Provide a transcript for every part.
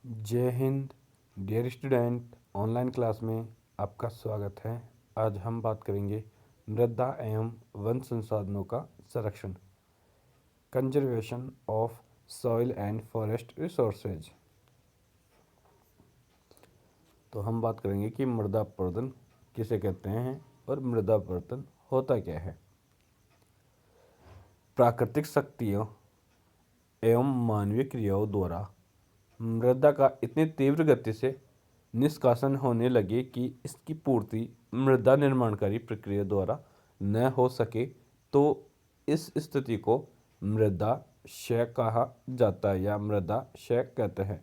जय Hind. Dear student, online class में आपका स्वागत है। आज हम बात करेंगे मृदा एवं वन संसाधनों का संरक्षण, conservation of soil and forest resources. तो हम बात करेंगे कि मृदा अपरदन किसे कहते हैं और मृदा अपरदन होता क्या है। प्राकृतिक शक्तियों एवं मानवीय क्रियाओं द्वारा मृदा का इतनी तीव्र गति से निष्कासन होने लगे कि इसकी पूर्ति मृदा निर्माणकारी प्रक्रिया द्वारा न हो सके, तो इस स्थिति को मृदा क्षय कहा जाता है या मृदा क्षय कहते हैं।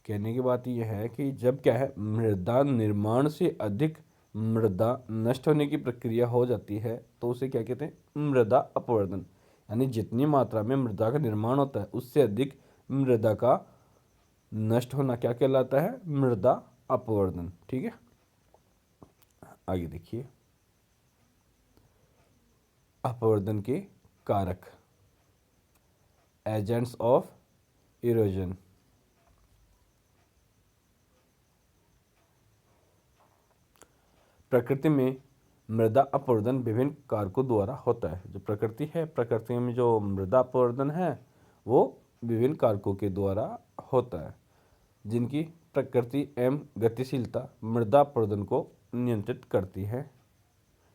कहने की बात यह है कि जब क्या है, मृदा निर्माण से अधिक मृदा नष्ट होने की प्रक्रिया हो जाती है तो उसे क्या कहते हैं, मृदा अपवर्तन। यानी जितनी मात्रा में मृदा का निर्माण होता है उससे अधिक मृदा का नष्ट होना क्या कहलाता है, मृदा अपवर्तन। ठीक है, आगे देखिए अपवर्तन के कारक, एजेंट्स ऑफ इरोजन। प्रकृति में मृदा अपवर्तन विभिन्न कारकों द्वारा होता है। जो प्रकृति है, प्रकृति में जो मृदा अपवर्तन है वो विभिन्न कारकों के द्वारा होता है, जिनकी प्रकृति एवं गतिशीलता मृदा अपवर्तन को नियंत्रित करती है।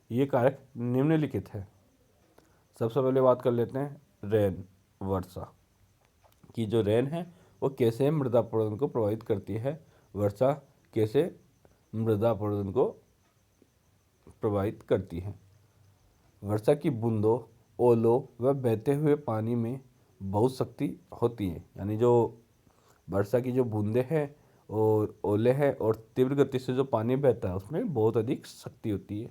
ये कारक निम्नलिखित है। सबसे पहले बात कर लेते हैं रेन, वर्षा की। जो रेन है वो कैसे मृदा अपवर्तन को प्रभावित करती है, वर्षा कैसे मृदा अपवर्तन को प्रभावित करती है। वर्षा की बूंदों, ओलों व बहते हुए पानी में बहुत शक्ति होती है। यानी जो वर्षा की जो बूंदें हैं और ओले हैं और तीव्र गति से जो पानी बहता है उसमें बहुत अधिक शक्ति होती है,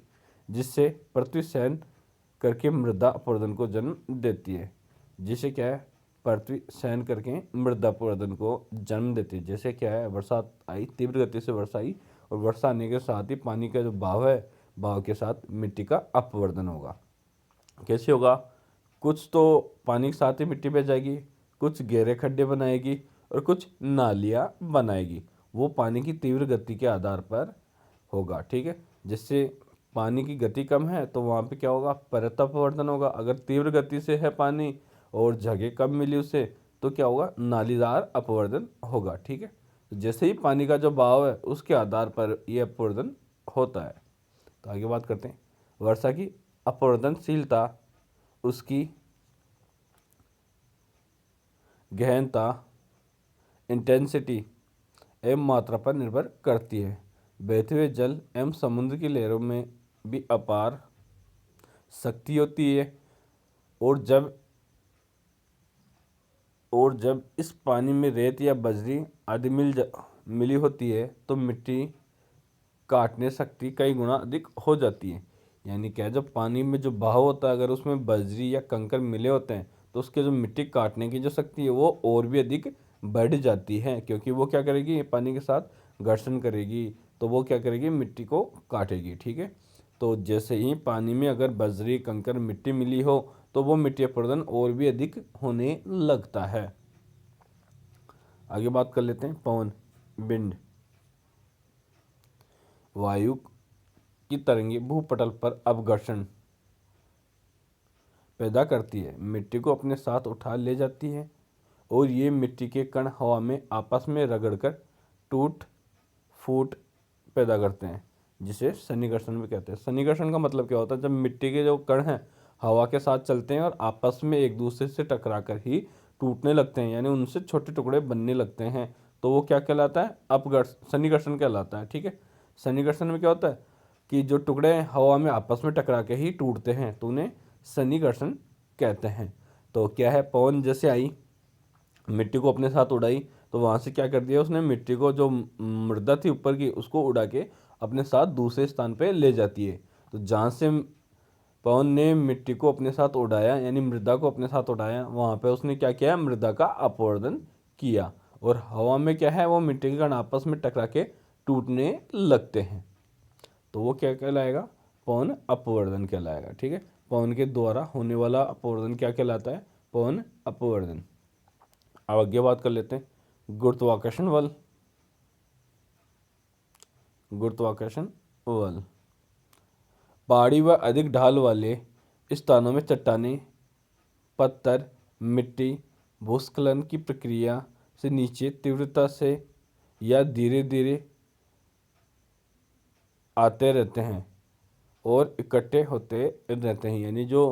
जिससे पृथ्वी सहन करके मृदा अपवर्तन को जन्म देती है। जिसे क्या है, पृथ्वी सहन करके मृदा अपवर्तन को जन्म देती है। जैसे क्या है, बरसात आई, तीव्र गति से वर्षा आई और वर्षा आने के साथ ही पानी का जो बहाव है, बहाव के साथ मिट्टी का अपवर्तन होगा। कैसे होगा, कुछ तो पानी के साथ ही मिट्टी बह जाएगी, कुछ गहरे खड्डे बनाएगी और कुछ नालियाँ बनाएगी। वो पानी की तीव्र गति के आधार पर होगा। ठीक है, जिससे पानी की गति कम है तो वहाँ पे क्या होगा, परत अपवर्तन होगा। अगर तीव्र गति से है पानी और जगह कम मिली उसे तो क्या होगा, नालीदार अपवर्तन होगा। ठीक है, तो जैसे ही पानी का जो बहाव है उसके आधार पर यह अपवर्तन होता है। तो आगे बात करते हैं वर्षा की अपवर्तनशीलता, उसकी गहनता, इंटेंसिटी एवं मात्रा पर निर्भर करती है। बहते हुए जल एवं समुद्र की लहरों में भी अपार शक्ति होती है और जब इस पानी में रेत या बजरी आदि मिली होती है तो मिट्टी काटने शक्ति कई गुना अधिक हो जाती है। यानी क्या, जब पानी में जो बहाव होता है अगर उसमें बजरी या कंकर मिले होते हैं तो उसके जो मिट्टी काटने की जो शक्ति है वो और भी अधिक बढ़ जाती है, क्योंकि वो क्या करेगी, पानी के साथ घर्षण करेगी तो वो क्या करेगी, मिट्टी को काटेगी। ठीक है, तो जैसे ही पानी में अगर बजरी कंकर मिट्टी मिली हो तो वो मिट्टी अपवर्तन और भी अधिक होने लगता है। आगे बात कर लेते हैं पवन, विंड। वायु की तरंगें भूपटल पर अपघर्षण पैदा करती है, मिट्टी को अपने साथ उठा ले जाती है और ये मिट्टी के कण हवा में आपस में रगड़कर टूट फूट पैदा करते हैं, जिसे सन्निकर्षण भी कहते हैं। सन्निकर्षण का मतलब क्या होता है, जब मिट्टी के जो कण हैं हवा के साथ चलते हैं और आपस में एक दूसरे से टकरा कर ही टूटने लगते हैं, यानी उनसे छोटे टुकड़े बनने लगते हैं, तो वो क्या कहलाता है, अपघर्षण, सन्निकर्षण कहलाता है। ठीक है, सन्निकर्षण में क्या होता है कि जो टुकड़े हवा में आपस में टकरा के ही टूटते हैं तो उन्हें सन्निकर्षण कहते हैं। तो क्या है, पवन जैसे आई, मिट्टी को अपने साथ उड़ाई तो वहाँ से क्या कर दिया उसने, मिट्टी को जो मृदा थी ऊपर की उसको उड़ा के अपने साथ दूसरे स्थान पे ले जाती है। तो जहाँ से पवन ने मिट्टी को अपने साथ उड़ाया यानी मृदा को अपने साथ उड़ाया, वहाँ पे उसने क्या किया, मृदा का अपवर्तन किया। और हवा में क्या है, वो मिट्टी के कण आपस में टकरा के टूटने लगते हैं, तो वो क्या कहलाएगा, पवन अपवर्तन कहलाएगा। ठीक है, पवन के द्वारा होने वाला अपवर्तन क्या कहलाता है, पवन अपवर्तन। अब आगे बात कर लेते हैं गुरुत्वाकर्षण बल, गुरुत्वाकर्षण बल। पहाड़ी व अधिक ढाल वाले स्थानों में चट्टानें, पत्थर, मिट्टी भूस्खलन की प्रक्रिया से नीचे तीव्रता से या धीरे धीरे आते रहते हैं और इकट्ठे होते रहते हैं। यानी जो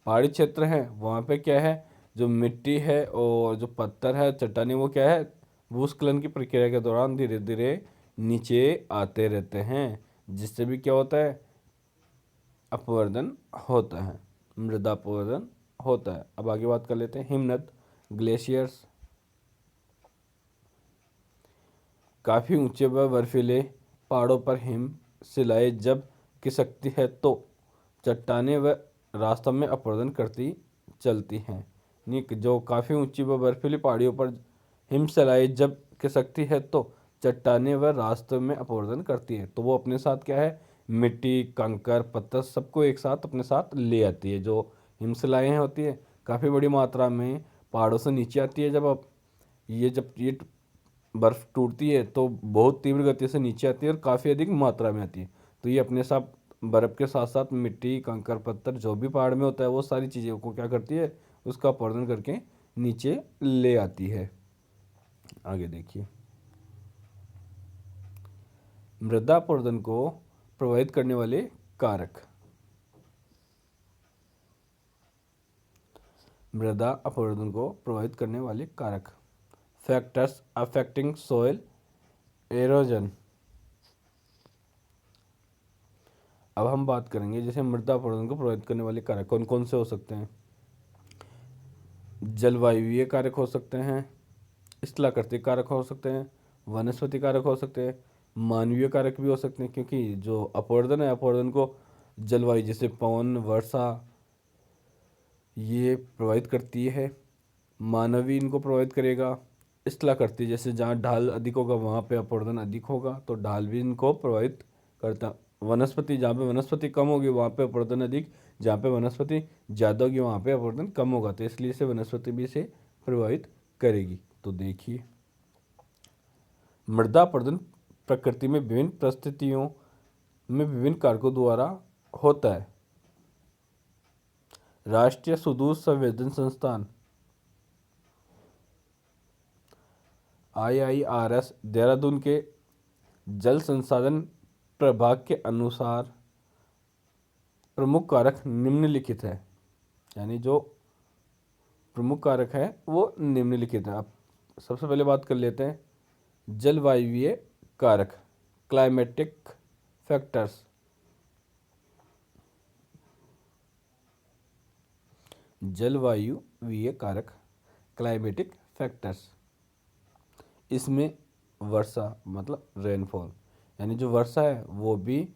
पहाड़ी क्षेत्र है वहाँ पे क्या है, जो मिट्टी है और जो पत्थर है, चट्टानें, वो क्या है, भूस्खलन की प्रक्रिया के दौरान धीरे धीरे नीचे आते रहते हैं, जिससे भी क्या होता है, अपवर्दन होता है, मृदा अपवर्दन होता है। अब आगे बात कर लेते हैं हिमनद, ग्लेशियर्स। काफ़ी ऊंचे व बर्फीले पहाड़ों पर हिम शिलाएं जब खिसकती है तो चट्टानें व रास्तों में अपवर्दन करती चलती हैं। निक जो काफ़ी ऊंची व बर्फीली पहाड़ियों पर हिम शिलाएं जब खिसकती है तो चट्टानें व रास्तों में अपवर्दन करती है, तो वो अपने साथ क्या है, मिट्टी, कंकर, पत्थर सबको एक साथ अपने साथ ले आती है। जो हिमशिलाएँ होती है काफ़ी बड़ी मात्रा में पहाड़ों से नीचे आती है। जब ये बर्फ़ टूटती है तो बहुत तीव्र गति से नीचे आती है और काफ़ी अधिक मात्रा में आती है। तो ये अपने साथ बर्फ़ के साथ साथ मिट्टी, कंकर, पत्थर जो भी पहाड़ में होता है वो सारी चीज़ों को क्या करती है, उसका अपवर्दन करके नीचे ले आती है। आगे देखिए, मृदा अपवर्दन को प्रभावित करने वाले कारक। मृदा अपवर्दन को प्रभावित करने वाले कारक, फैक्टर्स अफेक्टिंग सोइल एरोजन। अब हम बात करेंगे जैसे मृदा अपवर्दन को प्रभावित करने वाले कारक कौन कौन से हो सकते हैं। जलवायुवीय कारक हो सकते हैं, स्थलाकृतिक कारक हो सकते हैं, वनस्पति कारक हो सकते हैं, मानवीय कारक भी हो सकते हैं, क्योंकि जो अपवर्दन है, अपवर्दन को जलवायु जैसे पवन, वर्षा, ये प्रभावित करती है। मानव भी इनको प्रभावित करेगा। स्थलाकृति जैसे जहाँ ढाल अधिक होगा वहाँ पे अपवर्दन अधिक होगा, तो ढाल भी इनको प्रभावित करता। वनस्पति, जहाँ पे वनस्पति कम होगी वहाँ पे अपवर्दन अधिक, जहाँ पे वनस्पति ज़्यादा होगी वहाँ पे अपवर्दन कम होगा, तो इसलिए से वनस्पति भी इसे प्रभावित करेगी। तो देखिए, मृदा अपवर्दन प्रकृति में विभिन्न परिस्थितियों में विभिन्न कारकों द्वारा होता है। राष्ट्रीय सुदूर संवेदन संस्थान IIRS देहरादून के जल संसाधन प्रभाग के अनुसार प्रमुख कारक निम्नलिखित है। यानी जो प्रमुख कारक है वो निम्नलिखित है। अब सबसे पहले बात कर लेते हैं जलवायुवीय कारक, क्लाइमेटिक फैक्टर्स। जलवायुवीय कारक, क्लाइमेटिक फैक्टर्स, इसमें वर्षा मतलब रेनफॉल, यानी जो वर्षा है वो भी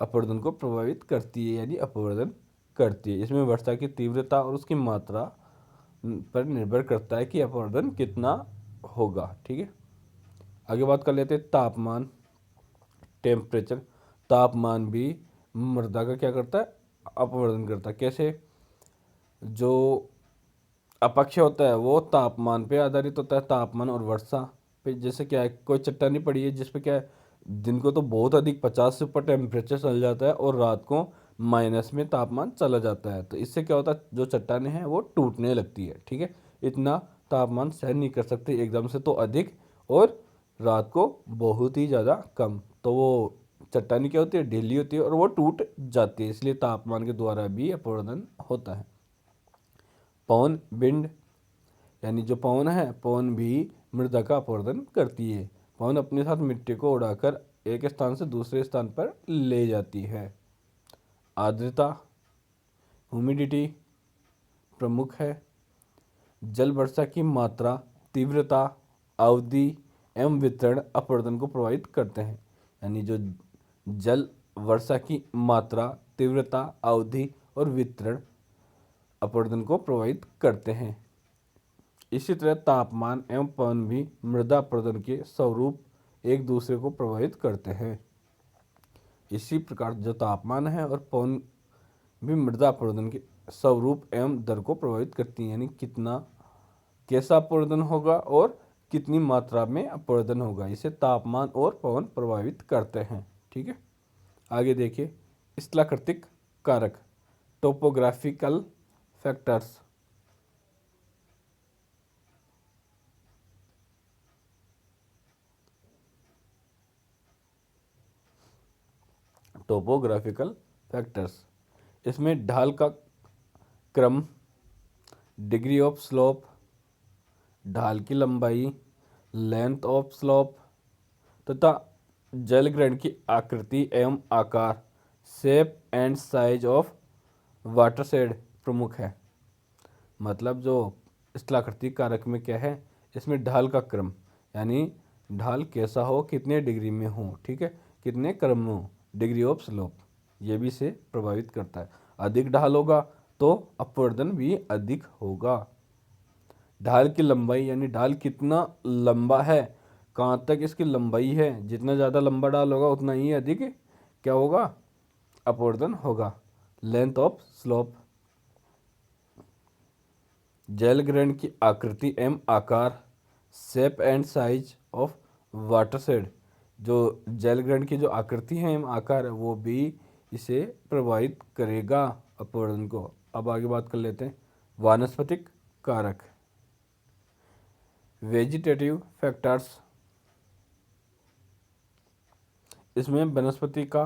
अपवर्दन को प्रभावित करती है, यानी अपवर्दन करती है। इसमें वर्षा की तीव्रता और उसकी मात्रा पर निर्भर करता है कि अपवर्दन कितना होगा। ठीक है, आगे बात कर लेते हैं तापमान, टेम्परेचर। तापमान भी मृदा का क्या करता है, अपवर्दन करता है। कैसे, जो अपक्ष होता है वो तापमान पे आधारित होता है, तापमान और वर्षा पे। जैसे क्या है, कोई चट्टानी पड़ी है जिसपे क्या है, दिन को तो बहुत अधिक 50 से ऊपर टेम्परेचर चल जाता है और रात को माइनस में तापमान चला जाता है, तो इससे क्या होता है, जो चट्टानें हैं वो टूटने लगती है। ठीक है, इतना तापमान सहन नहीं कर सकते एकदम से तो अधिक, और रात को बहुत ही ज़्यादा कम, तो वो चट्टानी क्या होती है, ढीली होती है और वो टूट जाती है, इसलिए तापमान के द्वारा भी अपवर्दन होता है। पवन विंड, यानी जो पवन है, पवन भी मृदा का अपवर्दन करती है। पवन अपने साथ मिट्टी को उड़ाकर एक स्थान से दूसरे स्थान पर ले जाती है। आर्द्रता, ह्यूमिडिटी प्रमुख है। जल वर्षा की मात्रा, तीव्रता, अवधि एवं वितरण अपवर्दन को प्रभावित करते हैं। यानी जो जल वर्षा की मात्रा, तीव्रता, अवधि और वितरण अपवर्दन को प्रभावित करते हैं। इसी तरह तापमान एवं पवन भी मृदा अपवर्दन के स्वरूप एक दूसरे को प्रभावित करते हैं। इसी प्रकार जो तापमान है और पवन भी मृदा अपवर्दन के स्वरूप एवं दर को प्रभावित करती हैं, यानी कितना, कैसा अपवर्दन होगा और कितनी मात्रा में अपवर्तन होगा। इसे तापमान और पवन प्रभावित करते हैं। ठीक है, आगे देखिए स्थलाकृतिक कारक टोपोग्राफिकल फैक्टर्स। टोपोग्राफिकल फैक्टर्स इसमें ढाल का क्रम, डिग्री ऑफ स्लोप, ढाल की लंबाई, लेंथ ऑफ स्लोप तथा जलग्रहण की आकृति एवं आकार, shape and size of watershed प्रमुख है। मतलब जो स्थलाकृतिक कारक में क्या है, इसमें ढाल का क्रम यानी ढाल कैसा हो, कितने डिग्री में हो, ठीक है, कितने क्रम में हो, डिग्री ऑफ स्लोप ये भी इसे प्रभावित करता है। अधिक ढाल होगा तो अपवर्तन भी अधिक होगा। ढाल की लंबाई यानी ढाल कितना लंबा है, कहाँ तक इसकी लंबाई है, जितना ज़्यादा लंबा ढाल होगा उतना ही अधिक क्या होगा, अपवर्तन होगा। लेंथ ऑफ स्लोप जलग्रहण की आकृति एवं आकार, shape and size of watershed जो जलग्रहण की जो आकृति है एवं आकार है वो भी इसे प्रभावित करेगा अपवर्तन को। अब आगे बात कर लेते हैं वानस्पतिक कारक वेजिटेटिव फैक्टर्स। इसमें वनस्पति का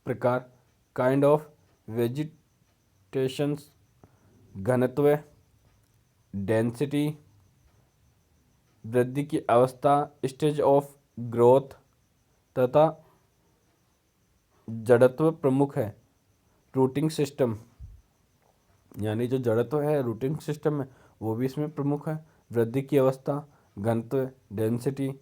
प्रकार, काइंड ऑफ वेजिटेशंस, घनत्व, डेंसिटी, वृद्धि की अवस्था, स्टेज ऑफ ग्रोथ तथा जड़त्व प्रमुख है। रूटिंग सिस्टम यानी जो जड़त्व है रूटिंग सिस्टम में वो भी इसमें प्रमुख है। वृद्धि की अवस्था, घनत्व, डेंसिटी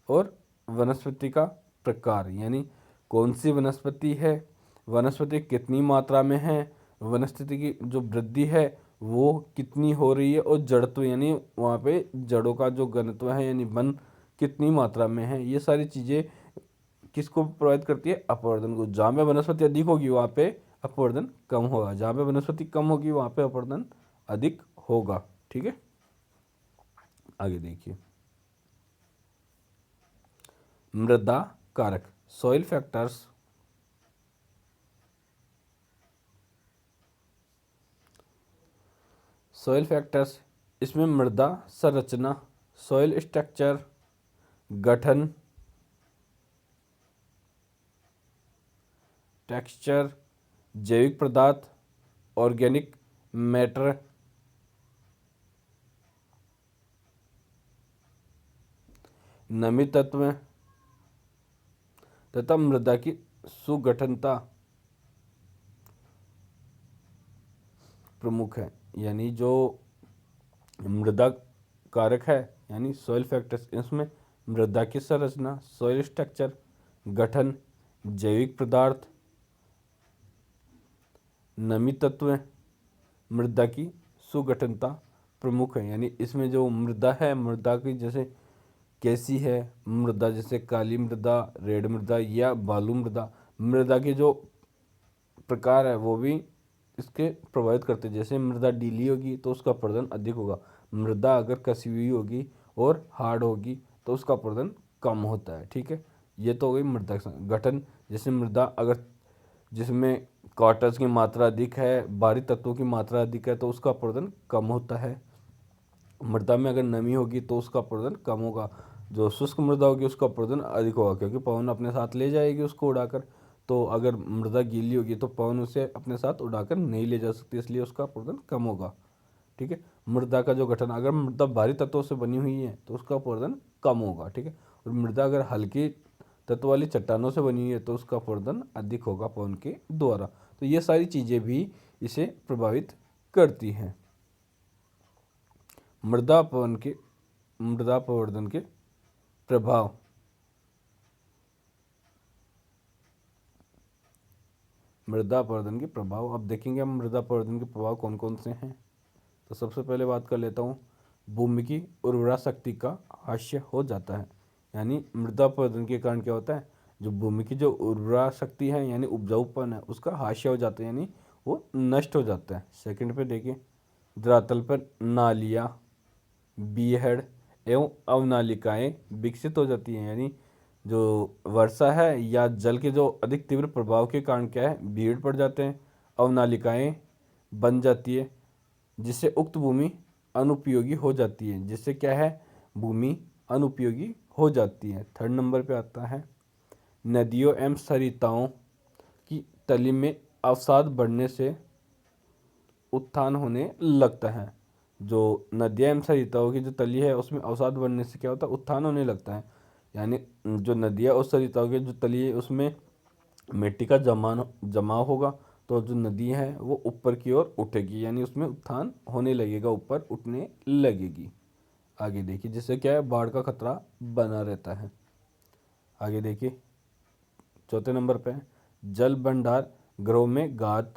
और वनस्पति का प्रकार यानी कौन सी वनस्पति है, वनस्पति कितनी मात्रा में है, वनस्पति की जो वृद्धि है वो कितनी हो रही है, और जड़त्व यानी वहाँ पे जड़ों का जो घनत्व है यानी वन कितनी मात्रा में है। ये सारी चीज़ें किसको प्रभावित करती है, अपवर्तन को। जहाँ पे वनस्पति अधिक होगी वहाँ पे अपवर्तन कम होगा, जहाँ पे वनस्पति कम होगी वहाँ पे अपवर्तन अधिक होगा। ठीक है, आगे देखिए मृदा कारक सॉइल फैक्टर्स। सॉइल फैक्टर्स इसमें मृदा संरचना, सॉइल स्ट्रक्चर, गठन, टेक्सचर, जैविक पदार्थ, ऑर्गेनिक मैटर, नमी तत्व तथा मृदा की सुगठनता प्रमुख है। यानी जो मृदा कारक है यानी सॉइल फैक्टर्स, इसमें मृदा की संरचना, सॉइल स्ट्रक्चर, गठन, जैविक पदार्थ, नमी तत्व, मृदा की सुगठनता प्रमुख है। यानी इसमें जो मृदा है, मृदा की जैसे कैसी है मृदा, जैसे काली मृदा, रेड मृदा या बालू मृदा, मृदा के जो प्रकार है वो भी इसके प्रभावित करते हैं। जैसे मृदा डीली होगी तो उसका अपवर्तन अधिक होगा, मृदा अगर कसी हुई होगी और हार्ड होगी तो उसका अपवर्तन कम होता है। ठीक है, ये तो हो गई मृदा गठन। जैसे मृदा अगर जिसमें कॉटस की मात्रा अधिक है, भारी तत्वों की मात्रा अधिक है तो उसका अपवर्तन कम होता है। मृदा में अगर नमी होगी तो उसका अपवर्तन कम होगा। जो शुष्क मृदा होगी उसका अपवर्तन अधिक होगा क्योंकि पवन अपने साथ ले जाएगी उसको उड़ाकर। तो अगर मृदा गीली होगी तो पवन उसे अपने साथ उड़ाकर नहीं ले जा सकती, इसलिए उसका अपवर्तन कम होगा। ठीक है, मृदा का जो गठन, अगर मृदा भारी तत्वों से बनी हुई है तो उसका अपवर्तन कम होगा। ठीक है, और मृदा अगर हल्की तत्व वाली चट्टानों से बनी हुई है तो उसका अपवर्तन अधिक होगा पवन के द्वारा। तो ये सारी चीज़ें भी इसे प्रभावित करती हैं। मृदा अपवर्तन के प्रभाव। मृदा अपवर्तन के प्रभाव, अब देखेंगे हम मृदा अपवर्तन के प्रभाव कौन कौन से हैं। तो सबसे पहले बात कर लेता हूँ, भूमि की उर्वरा शक्ति का ह्रास हो जाता है। यानी मृदा अपवर्तन के कारण क्या होता है, जो भूमि की जो उर्वरा शक्ति है यानी उपजाऊपन है उसका ह्रास हो जाता है, यानी वो नष्ट हो जाता है। सेकंड पे देखिए, धरातल पर नालियाँ, बीहड़ एवं अवनालिकाएं विकसित हो जाती हैं। यानी जो वर्षा है या जल के जो अधिक तीव्र प्रभाव के कारण क्या है, भीड़ पड़ जाते हैं, अवनालिकाएं बन जाती है, जिससे उक्त भूमि अनुपयोगी हो जाती है। जिससे क्या है, भूमि अनुपयोगी हो जाती है। थर्ड नंबर पे आता है नदियों एवं सरिताओं की तली में अवसाद बढ़ने से उत्थान होने लगता है। जो नदियाँ एवं सरिताओं की जो तली है उसमें अवसाद बढ़ने से क्या होता है, उत्थान होने लगता है। यानी जो नदियाँ और सरिताओं की जो तली है उसमें मिट्टी का जमाव होगा, तो जो नदी है वो ऊपर की ओर उठेगी, यानी उसमें उत्थान होने लगेगा, ऊपर उठने लगेगी। आगे देखिए, जिससे क्या है, बाढ़ का खतरा बना रहता है। आगे देखिए चौथे नंबर पे है जल भंडार गृहों में गाद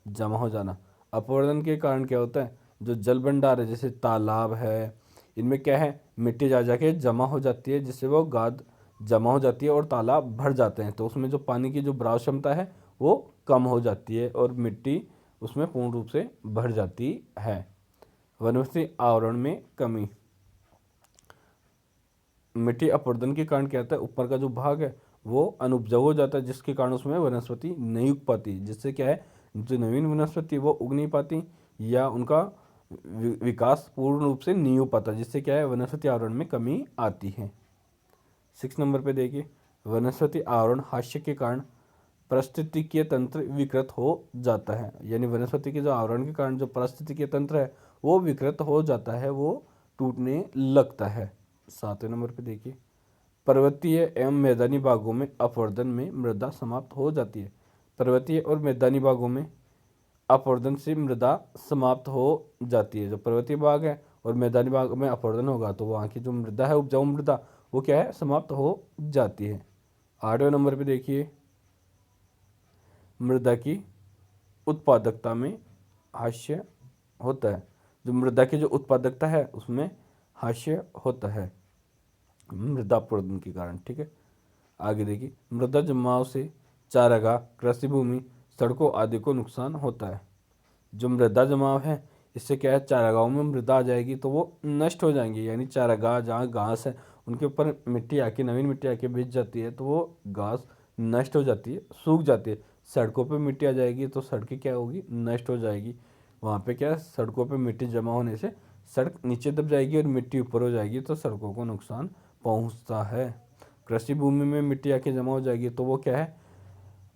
जमा हो जाना। अपवर्तन के कारण क्या होता है, जो जल भंडार है जैसे तालाब है, इनमें क्या है, मिट्टी जा जाके जमा हो जाती है, जिससे वो गाद जमा हो जाती है और तालाब भर जाते हैं। तो उसमें जो पानी की जो भराव क्षमता है वो कम हो जाती है और मिट्टी उसमें पूर्ण रूप से भर जाती है। वनस्पति आवरण में कमी। मिट्टी अपवर्तन के कारण क्या होता है, ऊपर का जो भाग है वो अनुपजाऊ हो जाता है, जिसके कारण उसमें वनस्पति नहीं उग पाती। जिससे क्या है, जो नवीन वनस्पति वो उग नहीं पाती या उनका विकास पूर्ण रूप से नहीं हो पाता, जिससे क्या है, वनस्पति आवरण में कमी आती है। 6 नंबर पे देखिए, वनस्पति आवरण हास्य के कारण पारिस्थितिकीय तंत्र विकृत हो जाता है। यानी वनस्पति के जो आवरण के कारण जो पारिस्थितिकीय तंत्र है वो विकृत हो जाता है, वो टूटने लगता है। 7वें नंबर पे देखिए, पर्वतीय एवं मैदानी भागों में अपवर्तन में मृदा समाप्त हो जाती है। पर्वतीय और मैदानी भागों में अपवर्तन से मृदा समाप्त हो जाती है। जो पर्वतीय भाग है और मैदानी भाग में अपवर्तन होगा तो वहाँ की जो मृदा है, उपजाऊ मृदा, वो क्या है, समाप्त हो जाती है। 8वें नंबर पे देखिए, मृदा की उत्पादकता में हास्य होता है। जो मृदा की जो उत्पादकता है उसमें हास्य होता है मृदा अपवर्तन के कारण। ठीक है, आगे देखिए, मृदा जमाव से चारागाह, कृषि भूमि, सड़कों आदि को नुकसान होता है। जो मृदा जमाव है इससे क्या है, चारागाहों में मृदा आ जाएगी तो वो नष्ट हो जाएंगी। यानी चारागाह जहाँ घास है उनके ऊपर मिट्टी आके, नवीन मिट्टी आके बिछ जाती है तो वो घास नष्ट हो जाती है, सूख जाती है। सड़कों पे मिट्टी आ जाएगी तो सड़कें क्या होगी, नष्ट हो जाएगी। वहाँ पे क्या है, सड़कों पे मिट्टी जमा होने से सड़क नीचे दब जाएगी और मिट्टी ऊपर हो जाएगी तो सड़कों को नुकसान पहुँचता है। कृषि भूमि में मिट्टी आके जमा हो जाएगी तो वो क्या है,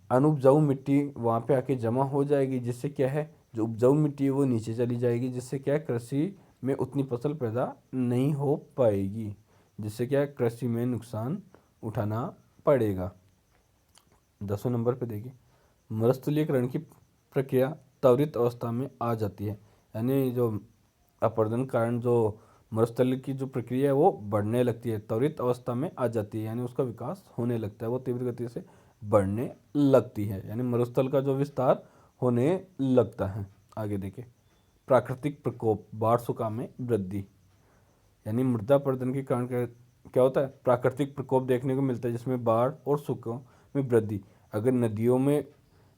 अनुपजाऊ मिट्टी वहाँ पे आके जमा हो जाएगी, जिससे क्या है, जो उपजाऊ मिट्टी है वो नीचे चली जाएगी, जिससे क्या है, कृषि में उतनी फसल पैदा नहीं हो पाएगी, जिससे क्या है, कृषि में नुकसान उठाना पड़ेगा। 10वें नंबर पे देखिए, मरुस्थलीकरण की प्रक्रिया त्वरित अवस्था में आ जाती है। यानी जो अपवर्तन कारण जो मरुस्थल की जो प्रक्रिया है वो बढ़ने लगती है, त्वरित अवस्था में आ जाती है, यानी उसका विकास होने लगता है, वो तीव्र गति से बढ़ने लगती है, यानी मरुस्थल का जो विस्तार होने लगता है। आगे देखिए, प्राकृतिक प्रकोप, बाढ़ सुखाड़ में वृद्धि। यानी मृदा अपवर्तन के कारण क्या होता है, प्राकृतिक प्रकोप देखने को मिलता है, जिसमें बाढ़ और सूखों में वृद्धि। अगर नदियों में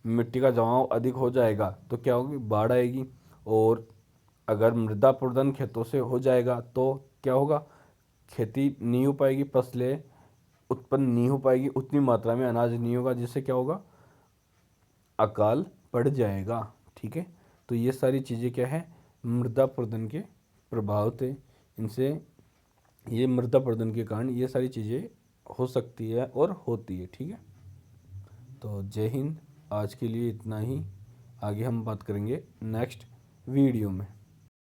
मिट्टी का जमाव अधिक हो जाएगा तो क्या होगी, बाढ़ आएगी। और अगर मृदा अपवर्तन खेतों से हो जाएगा तो क्या होगा, खेती नहीं हो पाएगी, फसलें उत्पन्न नहीं हो पाएगी, उतनी मात्रा में अनाज नहीं होगा, जिससे क्या होगा, अकाल पड़ जाएगा। ठीक है, तो ये सारी चीज़ें क्या है, मृदा अपवर्तन के प्रभाव थे। इनसे ये मृदा अपवर्तन के कारण ये सारी चीज़ें हो सकती है और होती है। ठीक है, तो जय हिंद। आज के लिए इतना ही, आगे हम बात करेंगे नेक्स्ट वीडियो में।